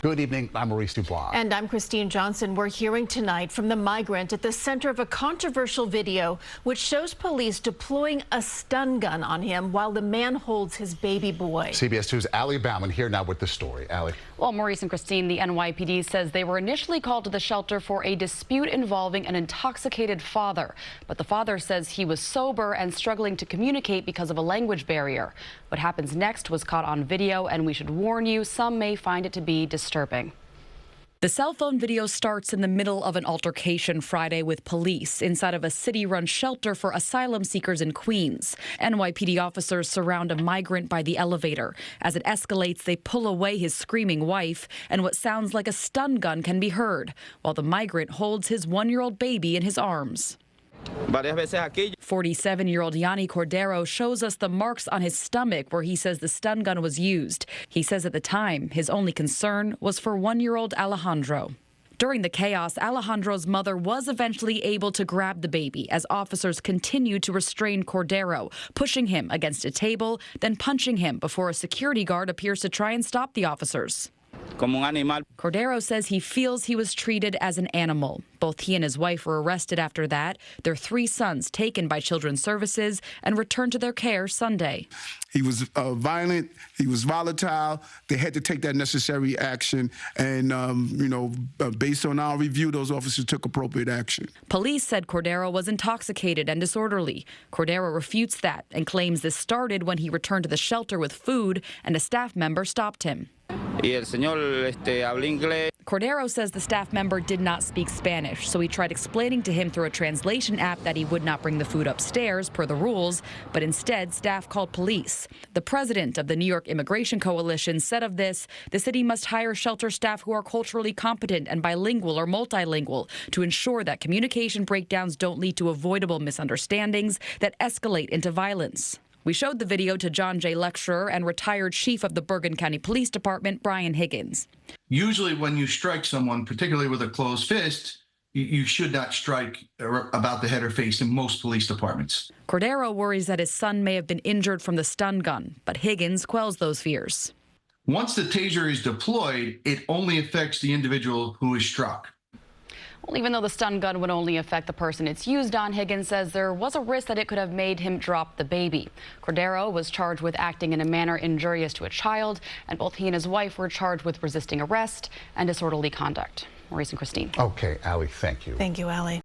Good evening. I'm Maurice Dubois. And I'm Christine Johnson. We're hearing tonight from the migrant at the center of a controversial video which shows police deploying a stun gun on him while the man holds his baby boy. CBS 2's Allie Bauman here now with the story. Allie. Well, Maurice and Christine, the NYPD says they were initially called to the shelter for a dispute involving an intoxicated father. But the father says he was sober and struggling to communicate because of a language barrier. What happens next was caught on video, and we should warn you, some may find it to be disturbing. The cell phone video starts in the middle of an altercation Friday with police inside of a city-run shelter for asylum seekers in Queens. NYPD officers surround a migrant by the elevator. As it escalates, they pull away his screaming wife, and what sounds like a stun gun can be heard, while the migrant holds his one-year-old baby in his arms. 47-year-old Yanny Cordero shows us the marks on his stomach where he says the stun gun was used. He says at the time, his only concern was for one-year-old Alejandro. During the chaos, Alejandro's mother was eventually able to grab the baby as officers continued to restrain Cordero, pushing him against a table, then punching him before a security guard appears to try and stop the officers. Cordero says he feels he was treated as an animal. Both he and his wife were arrested after that, their 3 sons taken by Children's Services and returned to their care Sunday. He was violent, he was volatile. They had to take that necessary action. And, based on our review, those officers took appropriate action. Police said Cordero was intoxicated and disorderly. Cordero refutes that and claims this started when he returned to the shelter with food and a staff member stopped him. Cordero says the staff member did not speak Spanish, so he tried explaining to him through a translation app that he would not bring the food upstairs per the rules, but instead staff called police. The president of the New York Immigration Coalition said of this, the city must hire shelter staff who are culturally competent and bilingual or multilingual to ensure that communication breakdowns don't lead to avoidable misunderstandings that escalate into violence. We showed the video to John J. lecturer and retired chief of the Bergen County Police Department, Brian Higgins. Usually when you strike someone, particularly with a closed fist, you should not strike about the head or face in most police departments. Cordero worries that his son may have been injured from the stun gun, but Higgins quells those fears. Once the taser is deployed, it only affects the individual who is struck. Well, even though the stun gun would only affect the person it's used on, Higgins says there was a risk that it could have made him drop the baby. Cordero was charged with acting in a manner injurious to a child, and both he and his wife were charged with resisting arrest and disorderly conduct. Maurice and Christine. Okay, Allie, thank you. Thank you, Allie.